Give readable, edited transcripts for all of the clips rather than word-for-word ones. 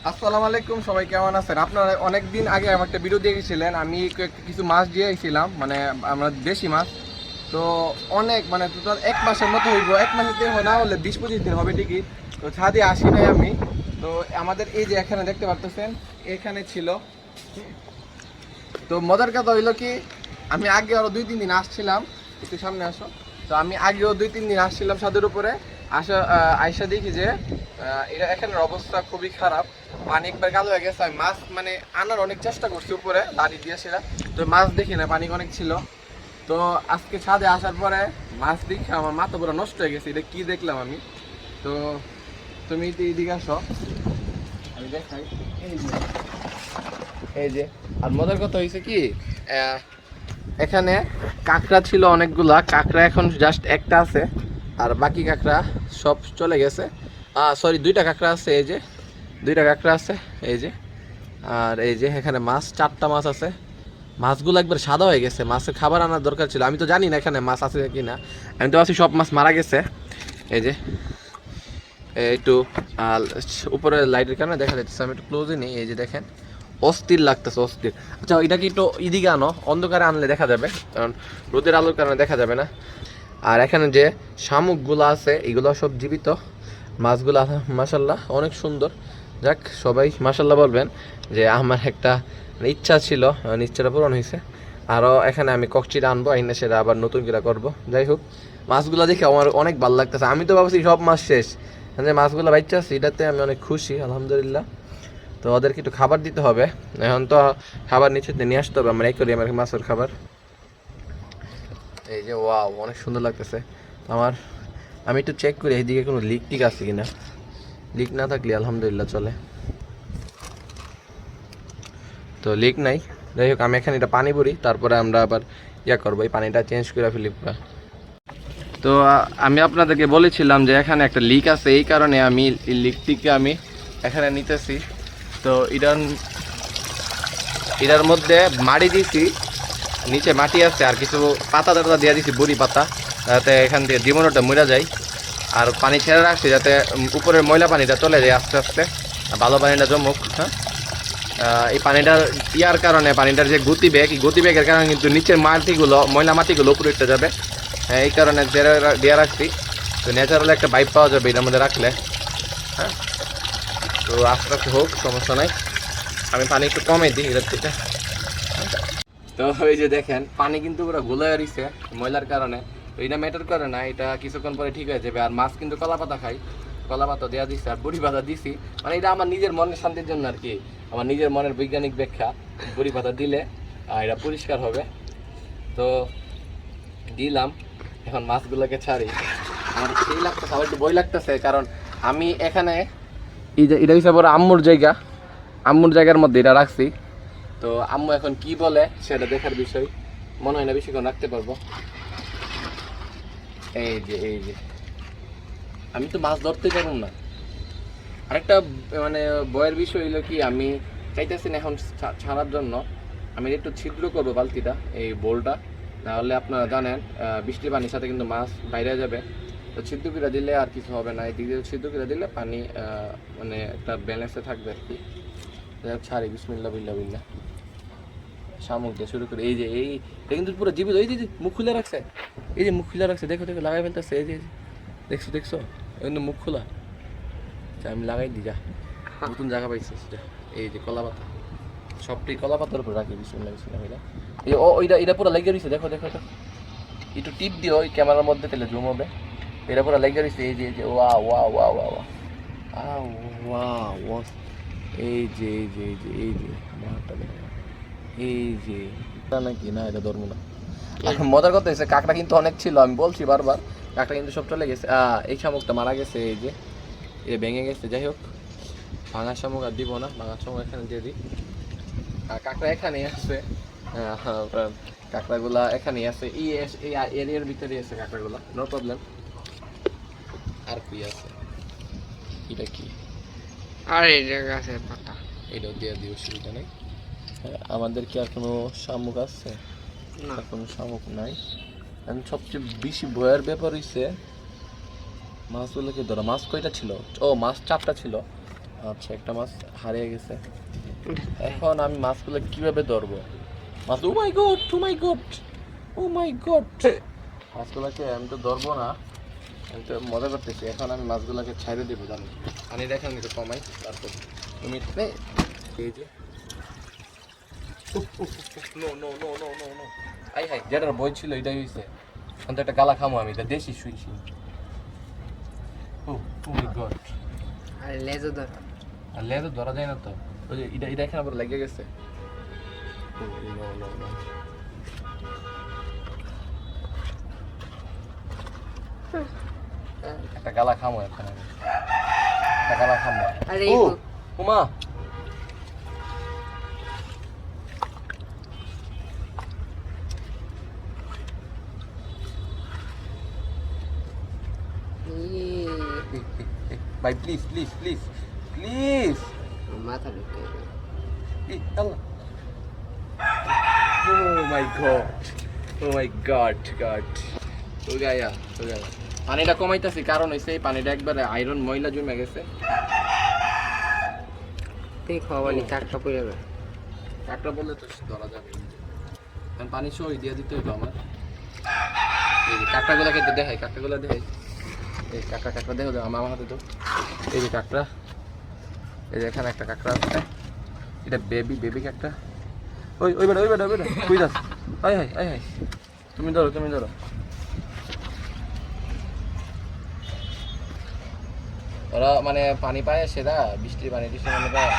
আসসালামু আলাইকুম, সবাই কেমন আছেন? আপনারা অনেকদিন আগে আমার একটা ভিডিও দিয়ে গেছিলেন, আমি কিছু মাছ দিয়ে গেছিলাম, মানে আমরা দেশি মাছ। তো অনেক মানে টোটাল 1 মাসের মতো হইব, 1 মাসের না হলে 20-25 দিন হবে ঠিকই। তো ছাদে আসি নাই আমি। তো আমাদের এই যে এখানে দেখতে পারতেছেন, এখানে ছিল। তো মজার কথা হইলো কি, আমি আগে আরো 2-3 দিন আসছিলাম, একটু সামনে আসো। তো আমি আগেও 2-3 দিন আসছিলাম ছাদের উপরে। আইসা দেখি যে এটা এখানের অবস্থা খুবই খারাপ। পানি একবার কালো হয়ে গেছে। আমি মাছ মানে আনার অনেক চেষ্টা করছি উপরে দাঁড়ি দিয়ে সেটা, তো মাছ দেখি না, পানি অনেক ছিল। তো আজকে ছাদে আসার পরে মাছ দেখে আমার মাথা পুরো নষ্ট হয়ে গেছে, এটা কি দেখলাম আমি। তো তুমি এদিকে আসো, আমি দেখাই। এই যে এই যে আর মজার কথা হয়েছে কি, এখানে কাঁকড়া ছিল অনেকগুলা, কাঁকড়া এখন জাস্ট একটা আছে, আর বাকি কাঁকড়া সব চলে গেছে। সরি, 2টা কাঁকড়া আছে, এই যে 2টা কাঁকড়া আছে, এই যে। আর এই যে এখানে মাছ, 4টা মাছ আছে। মাছগুলো একবার সাদা হয়ে গেছে, মাছের খাবার আনার দরকার ছিল। আমি তো জানি না এখানে মাছ আছে কি না, আমি তো ভাবছি সব মাছ মারা গেছে। এই যে একটু উপরে লাইটের কারণে দেখা যাচ্ছে, আমি একটু ক্লোজে নিই। এই যে দেখেন, অস্থির লাগতেছে, অস্থির। আচ্ছা, এটা কি একটু এদিকে আনো, অন্ধকারে আনলে দেখা যাবে, কারণ রোদের আলোর কারণে দেখা যাবে না। আর এখানে যে শামুকগুলো আছে, এগুলো সব জীবিত। মাছগুলো মাশাল্লাহ অনেক সুন্দর। যাক, সবাই মাশাল্লাহ বলবেন যে আমার একটা ইচ্ছা ছিল, ইচ্ছাটা পূরণ হয়েছে। আরও এখানে আমি ককচিটা আনবো, আইনে সেটা আবার নতুন করে করবো। যাই হোক, মাছগুলো দেখে আমার অনেক ভালো লাগতেছে। আমি তো ভাবছি সব মাছ শেষ, যে মাছগুলো বাচ্চা আছে, এটাতে আমি অনেক খুশি, আলহামদুলিল্লাহ। তো ওদেরকে একটু খাবার দিতে হবে। এখন তো খাবার নিচে নিয়ে আসতে হবে, আমরা এই করি আমার মাছের খাবার। এই যে ওয়াও, অনেক সুন্দর লাগতেছে আমার। আমি একটু চেক করি এইদিকে কোনো লিক টিক আছে কিনা। লিক না থাকলে আলহামদুলিল্লাহ চলে। তো লিক নাই। যাই হোক, আমি এখানে এটা পানি ভরি, তারপরে আমরা আবার করবো, এই পানিটা চেঞ্জ করে ফেলি। তো আমি আপনাদেরকে বলেছিলাম যে এখানে একটা লিক আছে, এই কারণে আমি এই লিকটিকে আমি এখানে নিতেছি। তো এটার মধ্যে মাটি দিছি, নিচে মাটি আছে, আর কিছু পাতা টাতা দিয়ে দিছি, বড়ি পাতা, যাতে এখান থেকে জীবাণুটা মরে যায়। আর পানি ছেড়ে রাখছি যাতে উপরের ময়লা পানিটা চলে যায় আস্তে আস্তে, ভালো পানিটা জমুক। হ্যাঁ, এই পানিটার ইয়ার কারণে, পানিটার যে গতিবেগ, এই গতিবেগের কারণে কিন্তু নিচের মাটিগুলো, ময়লা মাটিগুলো উপরে উঠতে যাবে। এই কারণে দিয়ে রাখছি। তো ন্যাচারাল একটা বাইপ পাওয়া যাবে এটার মধ্যে রাখলে। হ্যাঁ, তো আস্তে আস্তে হোক, সমস্যা নাই। আমি পানি একটু কমে দিই এটার থেকে। তো এই যে দেখেন, পানি কিন্তু পুরো গোলায় রয়েছে ময়লার কারণে। তো এটা ম্যাটার করে না, এটা কিছুক্ষণ পরে ঠিক হয়ে যাবে। আর মাছ কিন্তু কলা পাতা খাই, কলা পাতা দেওয়া দিচ্ছে, আর বড়ি পাতা দিছি। মানে এটা আমার নিজের মনের শান্তির জন্য আর কি, আমার নিজের মনের বৈজ্ঞানিক ব্যাখ্যা। বড়ি পাতা দিলে এটা পরিষ্কার হবে। তো দিলাম, এখন মাছগুলোকে ছাড়ি। আমার সেই লাগতেছে, আমার একটু ভয় লাগতেছে, কারণ আমি এখানে এটা হিসাবে আম্মুর জায়গা, আম্মুর জায়গার মধ্যে এটা রাখছি। তো আম্মু এখন কি বলে সেটা দেখার বিষয়, মনে হয় না বেশিক্ষণ রাখতে পারবো। এই যে আমি তো মাছ ধরতে পারবো না। আরেকটা মানে ভয়ের বিষয় হইলো কি, আমি চাইতেছি না এখন ছাড়ার জন্য। আমি একটু ছিদ্র করবো বালতিটা, এই বোলটা, নাহলে আপনারা জানেন বৃষ্টির পানির সাথে কিন্তু মাছ বাইরে যাবে। তো ছিদ্র করে দিলে আর কিছু হবে না, এই দিক দিয়ে ছিদ্র করে দিলে পানি মানে একটা ব্যালেন্সে থাকবে আর কি। ছাড়ি, বিসমিল্লাহ বিল্লাহ বিল্লাহ। শামুক দিয়ে শুরু করে, এই যে এটা কিন্তু পুরো জীবিত। এই যে মুখ খুলে রাখছে, এই যে মুখ খুলে রাখছে, দেখো দেখো লাগাই ফেলতেছে। এই যে দেখছো কিন্তু মুখ খোলা। আচ্ছা, আমি লাগাই দিই, যা নতুন জায়গা পাইছি সেটা। এই যে কলা পাতা, সবটি কলা পাতার উপর রাখি। বিসমিল্লাহ বিসমিল্লাহ বিল্লাহ। এই এটা পুরো লেগে রয়েছে, দেখো দেখো দেখো। একটু টিপ দিও ওই ক্যামেরার মধ্যে, তাহলে জুম হবে। এটা পুরো লেগে রয়েছে। এই যে ওয়া ওয়া ওয়া ওয়া ওয়া ওয়া ওয়া। এই যে মাঠটা দেখো, এই যে নাকি না, এটা ধরবো না। মজার কথা হচ্ছে, কাকড়া কিন্তু অনেক ছিল, আমি বলছি বারবার, কাকড়া কিন্তু সব চলে গেছে। এই শামুকটা মারা গেছে, এই যে ভেঙে গেছে। যাই হোক, ভাঙা শামুক আর দিব না, ভাঙা শামুক এখানে দিয়ে দিই। আর কাকড়া এখানেই আছে, কাকড়াগুলা এখানেই আছে, এই এরিয়ার ভিতরে আছে কাকড়াগুলা, নো প্রবলেম। আর কি আছে, এটা কি, আর এই জায়গা আছে পাতা, এটাও দিয়ে দিই, অসুবিধা নেই। আমাদের কি আর কোনো শামুক আছে? না আর কোনো শামুক নাই। আমি সবচেয়ে বেশি ভয়ের ব্যাপার হইছে মাছগুলোকে ধরা। মাছ কয়টা ছিল? ও, মাছ 4টা ছিল, আচ্ছা, একটা মাছ হারিয়ে গেছে। এখন আমি মাছগুলো কিভাবে ধরবো? মাছ, ও মাই গড, ও মাই গড, ও মাই গড! মাছগুলোকে আমি তো ধরবো না, আমি তো মজা করতেছি। এখন আমি মাছগুলোকে ছাইড়ে দেবো, জানি পানি দেখেন একটু কমাই, তারপর তুমি এই যে no no no no no no, I hi, যেটার বই ছিল এটাই হয়েছে। এখন তো একটা গালা খামো আমি, এটা দেশি শুইছি। ও মাই গড! আর লেজও ধর। আর লেজ ধরা যায় না তো, ওই যে এটা এটা এখানে আবার লেগে গেছে। ও, no, no, no. একটা গালা খামো এখন আমি, একটা গালা খামো। আরে ও উমা, ভাই প্লিজ প্লিজ প্লিজ প্লিজ, মাথা ঢুকে আল্লাহ, ও মাই গড, ও মাই গড গড, ও গায়া, ও গায়া। পানিটা কমাইতেছি, কারণ হইছে এই পানিটা একবারে আয়রন ময়লা জমে গেছে। তুই খাওয়ানি কাকটা পড়ে যাবে। কাকটা বললে তো ধরা যাবে, কারণ পানি সই দিয়ে দিতে হইতো আমার। এই যে কাকটাগুলোকে তো দেখাই, কাকটাগুলো দেখাই, এই কাকড়া কাকড়া দেখো, আমার হাতে তো এই যে কাকড়া, এই যে এখানে একটা কাকড়া আছে, এটা বেবি বেবি কাকড়া। ওই ওই বেটা ওই বেটা ওই বেটা কই যাস? আয় হাই আয় হাই, তুমি ধরো তুমি ধরো। ওরা মানে পানি পায় সেটা, বৃষ্টির পানি টিষ্টির পানি পায়,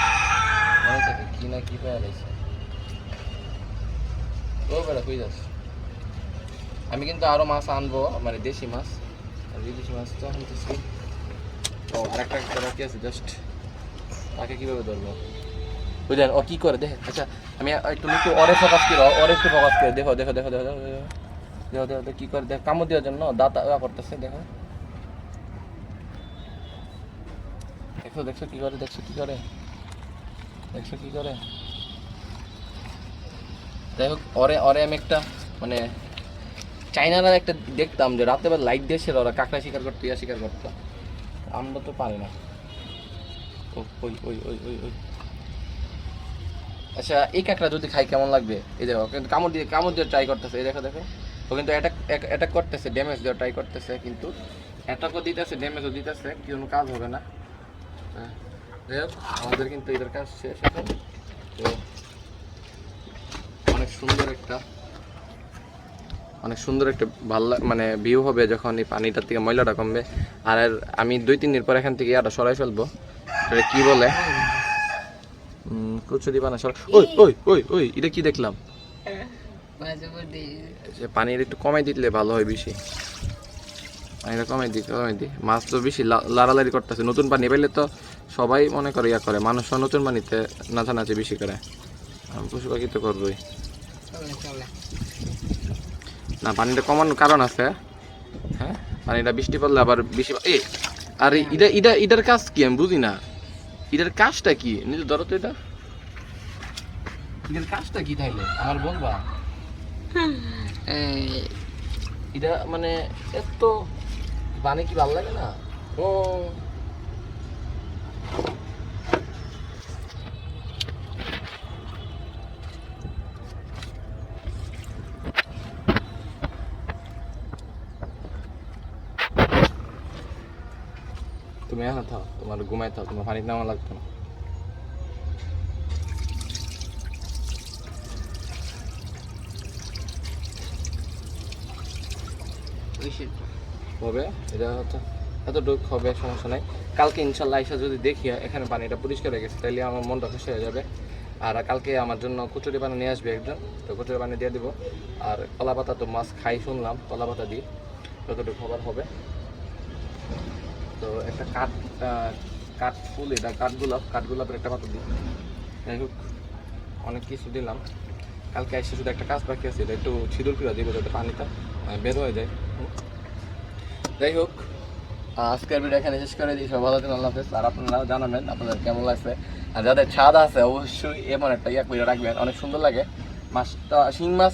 মনে থাকে কি না কি পায় লাগছে। ও বেটা কই যাস? আমি কিন্তু আরো মাছ আনবো, মানে দেশি মাছ, আর বিদেশি মাছ তো আনতেছি। ও আরেকটা বাকি আছে, জাস্ট তাকে কিভাবে ধরবো বুঝলেন? ও কি করে দেখে, আচ্ছা আমি তুমি একটু অরে ফোকাস করো, অরে একটু ফোকাস করে দেখো দেখো দেখো দেখো দেখো দেখো দেখো দেখো কি করে, দেখো কামড় দেওয়ার জন্য দাঁত করতেছে, দেখো দেখো দেখছো কি করে, দেখছো কি করে, দেখছো কি করে। যাই হোক, অরে অরে আমি একটা মানে চাইনারা একটা দেখতাম যে রাতে বেলা লাইট দিয়েছিল, ওরা কাঁকড়া শিকার করতো, ইয়া শিকার করতো, আমরা তো পারি না। ও ওই ওই ওই ওই ওই, আচ্ছা এই কাঁকড়া যদি খাই কেমন লাগবে? এই দেখো কিন্তু কামড় দিয়ে ট্রাই করতেছে, এই দেখো দেখো, ও কিন্তু অ্যাটাক করতেছে, ড্যামেজ দেওয়ার ট্রাই করতেছে, কিন্তু অ্যাটাকও দিতেছে ড্যামেজও দিতেছে, কোনো কাজ হবে না। হ্যাঁ, যাই হোক আমাদের কিন্তু এদের কাজ শেষ এখন। তো অনেক সুন্দর একটা মানে ভিউ হবে যখন এই পানিটার থেকে ময়লাটা কমবে। আর আমি 2-3 দিন পর এখান থেকে ইয়াটা সরাই ফেলবো, এটা কি বলে কচুরি বানা সর। ওই ওই ওই ওই, এটা কি দেখলাম? পানির একটু কমাই দিলে ভালো হয়, বেশি পানিটা কমাই দিই। মাছ তো বেশি লাড়ালাড়ি করতেছে, নতুন পানি পাইলে তো সবাই মনে করে ইয়া করে, মানুষও নতুন পানিতে নাচানাচি বেশি করে, পশু পাখি তো করবোই না। পানিটা কমানোর কারণ আছে, হ্যাঁ পানিটা বৃষ্টি পড়লে আবার বেশি আর এটার কাজ কি আমি বুঝি না, এটার কাজটা কি? নিজে ধরো তো, এটার কাজটা কি তাইলে আমার বলবা? এটা মানে এত পানি কি ভালো লাগে না? ও তুমি এখন থাও, তোমার ঘুমাই থাও, তোমার পানি নেওয়া লাগতো না। হবে এটা হচ্ছে এতটুকু হবে, সমস্যা নাই। কালকে ইনশাল্লাহ আইসা যদি দেখি এখানে পানিটা পরিষ্কার হয়ে গেছে, তাইলে আমার মনটা খুশি হয়ে যাবে। আর কালকে আমার জন্য কচুরি পানি নিয়ে আসবে একজন, তো কচুরি পানি দিয়ে দিব। আর কলা পাতা তো মাছ খাই শুনলাম, কলা পাতা দিই যতটুকু খাবার হবে। তো একটা কাঠফুল, এটা কাঠগোলাপের একটা পাতা দিই। যাই হোক অনেক কিছু দিলাম। কালকে এসে শুধু একটা কাজ বাকি আছে, এটা একটু ছিদুর করে দিব যাতে পানিটা বের হয়ে যায়। যাই হোক আজকের ভিডিও এখানে শেষ করে দিই। সবাই ভালো থাকুন, আল্লাহ হাফেজ। আর আপনারা জানাবেন আপনাদের কেমন লাগছে, আর যাদের ছাদ আছে অবশ্যই এমন একটা করে রাখবেন, অনেক সুন্দর লাগে। মাছটা শিং মাছ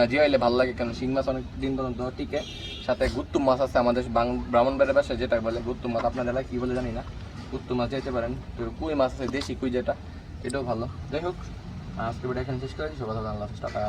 জিয়াইলে ভালো লাগে, কারণ শিং মাছ অনেক দিন পর্যন্ত টিকে। সাথে গুত্তুম মাছ আছে আমাদের ব্রাহ্মণবাড়ির পাশে, যেটা বলে গুত্তুম মাছ, আপনাদের কি বলে জানি না। উত্তম মাছ যেতে পারেন, তো কুই মাছ আছে দেশি কুই যেটা, এটাও ভালো। যাই হোক, আজকে ভিডিও এখানে শেষ করেছি, সবাই ভালো, আল্লাহ হাফেজ, টাটা।